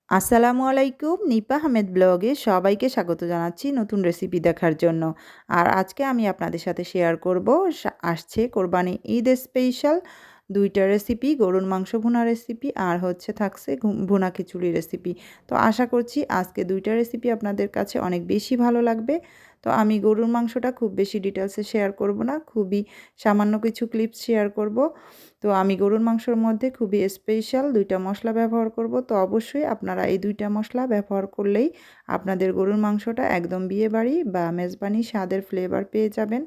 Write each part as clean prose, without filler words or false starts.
আসসালামু আলাইকুম, নিপা আহমেদ ব্লগে সবাইকে স্বাগত জানাচ্ছি নতুন রেসিপি দেখার জন্য। আর আজকে আমি আপনাদের সাথে শেয়ার করব আসছে কোরবানি ঈদ স্পেশাল ২টা রেসিপি, গরুর মাংস ভুনা রেসিপি আর হচ্ছে থাকছে ভুনা খিচুড়ি রেসিপি। তো আশা করছি আজকে ২টা রেসিপি আপনাদের কাছে অনেক বেশি ভালো লাগবে। তো আমি গরুর মাংসটা খুব বেশি ডিটেলসে শেয়ার করব না, খুবই সামান্য কিছু ক্লিপস শেয়ার করব। তো আমি গরুর মাংসের মধ্যে খুবই স্পেশাল ২টা মশলা ব্যবহার করব। তো অবশ্যই আপনারা এই ২টা মশলা ব্যবহার করলেই আপনাদের গরুর মাংসটা একদম বিয়েবাড়ি বা মেজবানি স্বাদের ফ্লেভার পেয়ে যাবেন।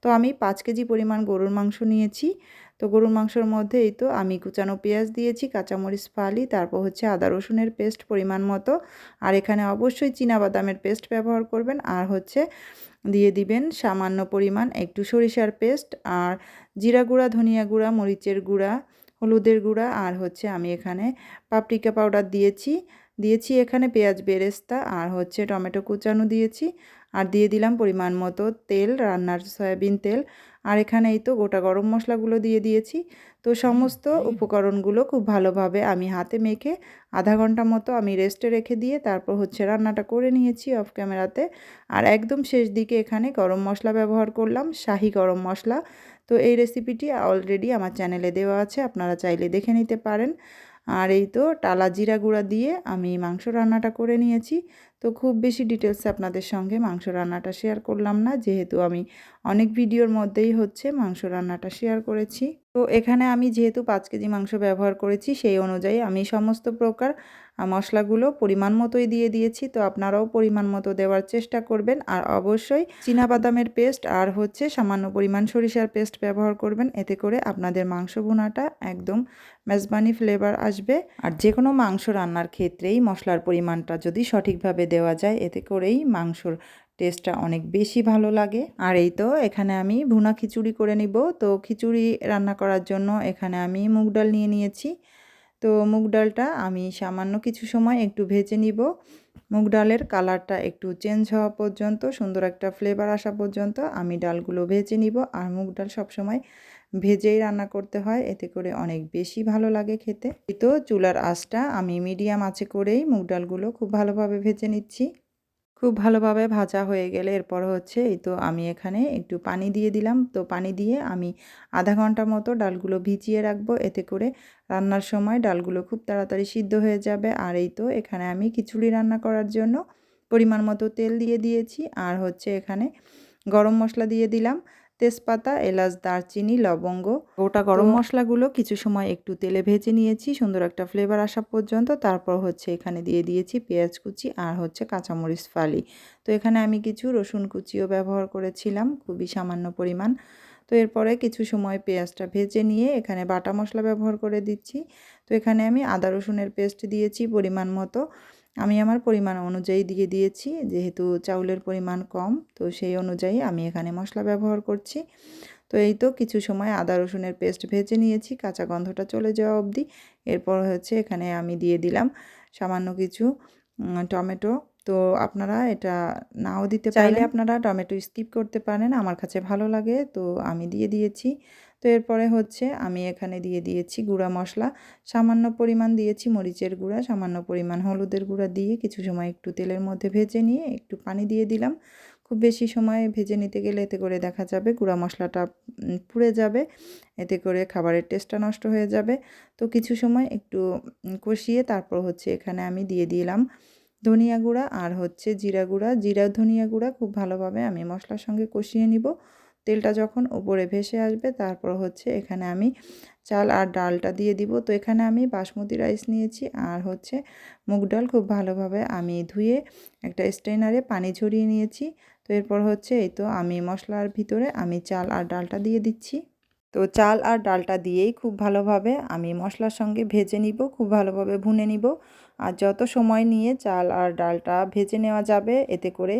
তো আমি ৫ কেজি পরিমাণ গরুর মাংস নিয়েছি। তো গরুর মাংসের মধ্যে এই তো আমি কুচানো পেঁয়াজ দিয়েছি, কাঁচামরিচ ফালি, তারপর হচ্ছে আদা রসুনের পেস্ট পরিমাণ মতো। আর এখানে অবশ্যই চীনাবাদামের পেস্ট ব্যবহার করবেন। আর হচ্ছে দিয়ে দিবেন সামান্য পরিমাণ একটু সরিষার পেস্ট, আর জিরা গুঁড়া, ধনিয়া গুঁড়া, মরিচের গুঁড়া, হলুদের গুঁড়া, আর হচ্ছে আমি এখানে পাপরিকা পাউডার দিয়েছি এখানে পেঁয়াজ বেরেস্তা, আর হচ্ছে টমেটো কুচানো দিয়েছি। আর দিয়ে দিলাম পরিমাণ মতো তেল, রান্নার সয়াবিন তেল। আর এখানে এই তো গোটা গরম মশলাগুলো দিয়ে দিয়েছি। তো সমস্ত উপকরণগুলো খুব ভালোভাবে আমি হাতে মেখে আধা ঘন্টা মতো আমি রেস্টে রেখে দিয়ে তারপর হচ্ছে রান্নাটা করে নিয়েছি অফ ক্যামেরাতে। আর একদম শেষ দিকে এখানে গরম মশলা ব্যবহার করলাম, শাহি গরম মশলা। তো এই রেসিপিটি অলরেডি আমার চ্যানেলে দেওয়া আছে, আপনারা চাইলে দেখে নিতে পারেন। আর এই তো টালা জিরা গুঁড়া দিয়ে আমি মাংস রান্নাটা করে নিয়েছি। তো খুব বেশি ডিটেলসে আপনাদের সঙ্গে মাংস রান্নাটা শেয়ার করলাম না, যেহেতু আমি অনেক ভিডিওর মধ্যেই হচ্ছে মাংস রান্নাটা শেয়ার করেছি। তো এখানে আমি যেহেতু 5 কেজি মাংস ব্যবহার করেছি, সেই অনুযায়ী আমি সমস্ত প্রকার মশলাগুলো পরিমাণ মতোই দিয়ে দিয়েছি। তো আপনারাও পরিমাণ মতো দেওয়ার চেষ্টা করবেন। আর অবশ্যই চীনাবাদামের পেস্ট আর হচ্ছে সামান্য পরিমাণ সরিষার পেস্ট ব্যবহার করবেন, এতে করে আপনাদের মাংস ভুনাটা একদম মেজবানি ফ্লেভার আসবে। আর যে কোনো মাংস রান্নার ক্ষেত্রেই মশলার পরিমাণটা যদি সঠিকভাবে দেওয়া যায়, এতে করেই মাংসর টেস্টটা অনেক বেশি ভালো লাগে। আর এই তো এখানে আমি ভুনা খিচুড়ি করে নিব। তো খিচুড়ি রান্না করার জন্য এখানে আমি মুগ ডাল নিয়ে নিয়েছি। তো মুগ ডালটা আমি সামান্য কিছু সময় একটু ভেজে নিব। মুগ ডালের কালারটা একটু চেঞ্জ হওয়া পর্যন্ত, সুন্দর একটা ফ্লেভার আসা পর্যন্ত আমি ডালগুলো ভেজে নিব। আর মুগ ডাল সবসময় ভেজেই রান্না করতে হয়, এতে করে অনেক বেশি ভালো লাগে খেতে। তো চুলার আঁচটা আমি মিডিয়াম আঁচে করেই মুগ ডালগুলো খুব ভালোভাবে ভেজে নিচ্ছি। খুব ভালোভাবে ভাজা হয়ে গেলে এরপর হচ্ছে এই তো আমি এখানে একটু পানি দিয়ে দিলাম। তো পানি দিয়ে আমি আধা ঘন্টা মতো ডালগুলো ভিজিয়ে রাখবো, এতে করে রান্নার সময় ডালগুলো খুব তাড়াতাড়ি সিদ্ধ হয়ে যাবে। আর এই তো এখানে আমি খিচুড়ি রান্না করার জন্য পরিমাণ মতো তেল দিয়ে দিয়েছি। আর হচ্ছে এখানে গরম মশলা দিয়ে দিলাম, তেজপাতা, এলাচ, দারচিনি, লবঙ্গ, গোটা গরম মশলাগুলো কিছু সময় একটু তেলে ভেজে নিয়েছি সুন্দর একটা ফ্লেভার আসা পর্যন্ত। তারপর হচ্ছে এখানে দিয়ে দিয়েছি পেঁয়াজ কুচি আর হচ্ছে কাঁচামরিচ ফালি। তো এখানে আমি কিছু রসুন কুচিও ব্যবহার করেছিলাম, খুবই সামান্য পরিমাণ। তো এরপরে কিছু সময় পেঁয়াজটা ভেজে নিয়ে এখানে বাটা মশলা ব্যবহার করে দিচ্ছি। তো এখানে আমি আদা রসুনের পেস্ট দিয়েছি পরিমাণ মতো, আমি আমার পরিমাণ অনুযায়ী দিয়ে দিয়েছি, যেহেতু চাউলের পরিমাণ কম তো সেই অনুযায়ী আমি এখানে মশলা ব্যবহার করছি। তো এই তো কিছু সময় আদা রসুনের পেস্ট ভেজে নিয়েছি কাঁচা গন্ধটা চলে যাওয়া অবধি। এরপর হচ্ছে এখানে আমি দিয়ে দিলাম সামান্য কিছু টমেটো। তো আপনারা এটা নাও দিতে চাইলে আপনারা টমেটো স্কিপ করতে পারেন, আমার কাছে ভালো লাগে তো আমি দিয়ে দিয়েছি। তো এরপরে হচ্ছে আমি এখানে দিয়ে দিয়েছি গুঁড়া মশলা, সামান্য পরিমাণ দিয়েছি মরিচের গুঁড়া, সামান্য পরিমাণ হলুদের গুঁড়া দিয়ে কিছু সময় একটু তেলের মধ্যে ভেজে নিয়ে একটু পানি দিয়ে দিলাম। খুব বেশি সময় ভেজে নিতে গেলে এতে করে দেখা যাবে গুঁড়া মশলাটা পুড়ে যাবে, এতে করে খাবারের টেস্টটা নষ্ট হয়ে যাবে। তো কিছু সময় একটু কষিয়ে তারপর হচ্ছে এখানে আমি দিয়ে দিলাম ধনিয়া গুঁড়া আর হচ্ছে জিরা গুঁড়া, জিরা ধনিয়া গুঁড়া খুব ভালোভাবে আমি মশলার সঙ্গে কষিয়ে নিব। তেলটা যখন উপরে ভেসে আসবে তারপর হচ্ছে এখানে আমি চাল আর ডালটা দিয়ে দিব। তো এখানে আমি বাসমতি রাইস নিয়েছি আর হচ্ছে মুগ ডাল খুব ভালোভাবে আমি ধুয়ে একটা স্ট্রেনারে পানি ঝরিয়ে নিয়েছি। তো এরপর হচ্ছে এই তো আমি মশলার ভিতরে আমি চাল আর ডালটা দিয়ে দিচ্ছি। তো চাল আর ডালটা দিয়েই খুব ভালোভাবে আমি মশলার সঙ্গে ভেজে নিব, খুব ভালোভাবে ভুনে নিব। আর যত সময় নিয়ে চাল আর ডালটা ভেজে নেওয়া যাবে, এতে করে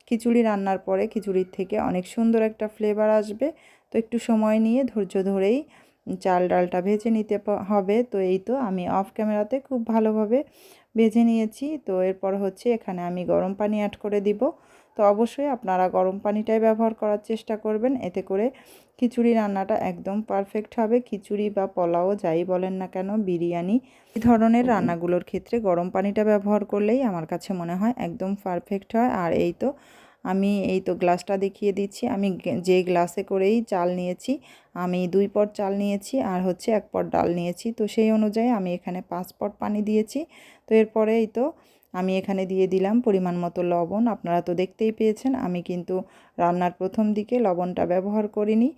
খিচুড়ি রান্নার পরে খিচুড়ির থেকে অনেক সুন্দর একটা ফ্লেভার আসবে। তো একটু সময় নিয়ে ধৈর্য ধরেই চাল ডালটা ভেজে নিতে হবে। তো এই তো আমি অফ ক্যামেরাতে খুব ভালোভাবে ভেজে নিয়েছি। তো এরপর হচ্ছে এখানে আমি গরম পানি অ্যাড করে দিব। তো অবশ্যই আপনারা গরম পানিটাই ব্যবহার করার চেষ্টা করবেন, এতে করে খিচুড়ি রান্নাটা একদম পারফেক্ট হবে। খিচুড়ি বা পোলাও যাই বলেন না কেন, বিরিয়ানি, এই ধরনের রান্নাগুলোর ক্ষেত্রে গরম পানিটা ব্যবহার করলেই আমার কাছে মনে হয় একদম পারফেক্ট হয়। আর আমি গ্লাসটা দেখিয়ে দিচ্ছি। আমি যে গ্লাসে করেই চাল নিয়েছি, আমি 2 পট চাল নিয়েছি আর হচ্ছে 1 পট ডাল নিয়েছি। তো সেই অনুযায়ী আমি এখানে 5 পট পানি দিয়েছি। তো এরপরে আমি এখানে দিয়ে দিলাম পরিমাণ মতো লবণ। আপনারা তো দেখতেই পেয়েছেন আমি কিন্তু রান্নার প্রথম দিকে লবণটা ব্যবহার করিনি।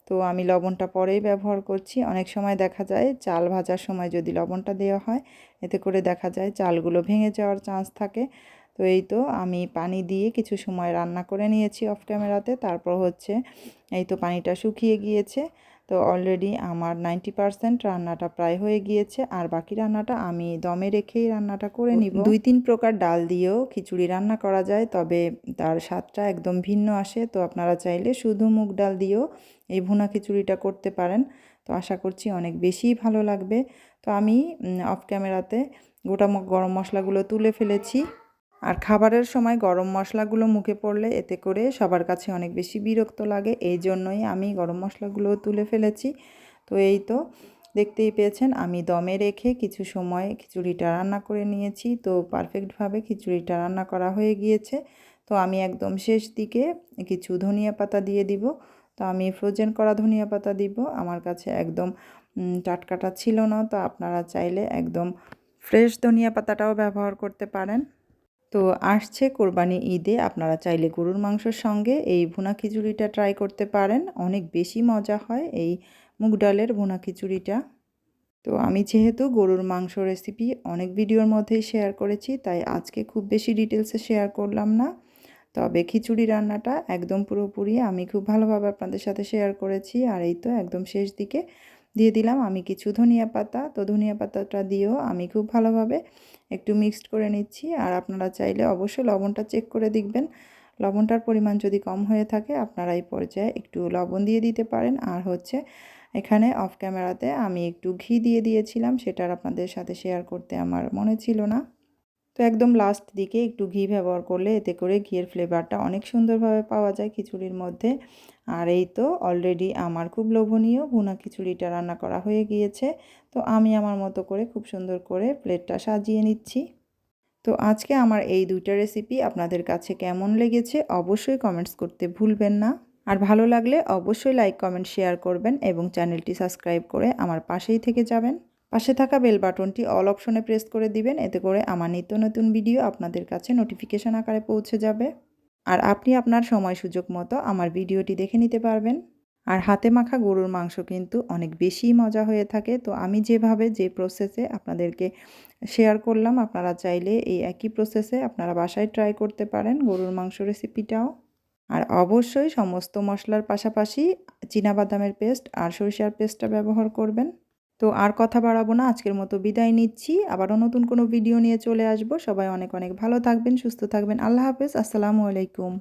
তো আমি লবণটা পরেই ব্যবহার করছি। অনেক সময় দেখা যায় চাল ভাজার সময় যদি লবণটা দেওয়া হয়, এতে করে দেখা যায় চালগুলো ভেঙে যাওয়ার চান্স থাকে। তো আমি পানি দিয়ে কিছু সময় রান্না করে নিয়েছি অফ ক্যামেরাতে। তারপর হচ্ছে পানিটা শুকিয়ে গিয়েছে। তো অলরেডি আমার 90% রান্নাটা প্রায় হয়ে গিয়েছে, আর বাকি রান্নাটা আমি দমে রেখেই রান্নাটা করে নিব। 2-3 প্রকার ডাল দিয়েও খিচুড়ি রান্না করা যায়, তবে তার স্বাদটা একদম ভিন্ন আসে। তো আপনারা চাইলে শুধু মুগ ডাল দিয়েও এই ভুনা খিচুড়িটা করতে পারেন। তো আশা করছি অনেক বেশিই ভালো লাগবে। তো আমি অফ ক্যামেরাতে গোটা গরম মশলাগুলো তুলে ফেলেছি। আর খাবারের সময় গরম মশলাগুলো মুখে পড়লে এতে করে সবার কাছে অনেক বেশি বিরক্ত লাগে, এই জন্যই আমি গরম মশলাগুলো তুলে ফেলেছি। তো দেখতেই পেয়েছেন আমি দমে রেখে কিছু সময় খিচুড়িটা রান্না করে নিয়েছি। তো পারফেক্টভাবে খিচুড়িটা রান্না করা হয়ে গিয়েছে। তো আমি একদম শেষ দিকে কিছু ধনিয়া পাতা দিয়ে দিব। তো আমি ফ্রোজেন করা ধনিয়া পাতা দিব, আমার কাছে একদম টাটকাটা ছিল না। তো আপনারা চাইলে একদম ফ্রেশ ধনিয়া পাতাটাও ব্যবহার করতে পারেন। তো আসছে কোরবানি ঈদে আপনারা চাইলে গরুর মাংসের সঙ্গে এই ভুনা খিচুড়িটা ট্রাই করতে পারেন। অনেক বেশি মজা হয় এই মুগ ডালের ভুনা খিচুড়িটা। তো আমি যেহেতু গরুর মাংস রেসিপি অনেক ভিডিওর মধ্যেই শেয়ার করেছি, তাই আজকে খুব বেশি ডিটেলসে শেয়ার করলাম না। তবে খিচুড়ি রান্নাটা একদম পুরোপুরি আমি খুব ভালোভাবে আপনাদের সাথে শেয়ার করেছি। আর একদম শেষ দিকে দিয়ে দিলাম আমি কিছু ধনিয়া পাতা। তো ধনিয়া পাতাটা দিয়েও আমি খুব ভালোভাবে একটু মিক্সড করে নিচ্ছি। আর আপনারা চাইলে অবশ্যই লবণটা চেক করে দেখবেন। লবণটার পরিমাণ যদি কম হয়ে থাকে আপনারা এই পর্যায়ে একটু লবণ দিয়ে দিতে পারেন। আর হচ্ছে এখানে অফ ক্যামেরাতে আমি একটু ঘি দিয়ে দিয়েছিলাম, সেটার আপনাদের সাথে শেয়ার করতে আমার মনে ছিল না। তো একদম লাস্ট দিকে একটু ঘি ব্যবহার করলে এতে করে ঘিয়ের ফ্লেভারটা অনেক সুন্দরভাবে পাওয়া যায় খিচুড়ির মধ্যে। আর অলরেডি আমার খুব লোভনীয় ভুনা খিচুড়িটা রান্না করা হয়ে গিয়েছে। তো আমি আমার মতো করে খুব সুন্দর করে প্লেটটা সাজিয়ে নিচ্ছি। তো আজকে আমার এই 2টা রেসিপি আপনাদের কাছে কেমন লেগেছে অবশ্যই কমেন্টস করতে ভুলবেন না। আর ভালো লাগলে অবশ্যই লাইক, কমেন্ট, শেয়ার করবেন এবং চ্যানেলটি সাবস্ক্রাইব করে আমার পাশেই থেকে যাবেন। পাশে থাকা বেল বাটনটি অল অপশনে প্রেস করে দিবেন, এতে করে আমার নিত্য নতুন ভিডিও আপনাদের কাছে নোটিফিকেশন আকারে পৌঁছে যাবে। আর আপনি আপনার সময় সুযোগ মতো আমার ভিডিওটি দেখে নিতে পারবেন। আর হাতে মাখা গরুর মাংস কিন্তু অনেক বেশি মজা হয়ে থাকে। তো আমি যে প্রসেসে আপনাদেরকে শেয়ার করলাম, আপনারা চাইলে এই একই প্রসেসে আপনারা বাসায় ট্রাই করতে পারেন গরুর মাংস রেসিপিটাও। আর অবশ্যই সমস্ত মশলার পাশাপাশি চীনাবাদামের পেস্ট আর সরিষার পেস্টটা ব্যবহার করবেন। তো আর কথা বাড়াবো না, আজকের মতো বিদায় নিচ্ছি। আবারও নতুন কোনো ভিডিও নিয়ে চলে আসবো। সবাই অনেক অনেক ভালো থাকবেন, সুস্থ থাকবেন। আল্লাহ হাফেজ, আসসালামু আলাইকুম।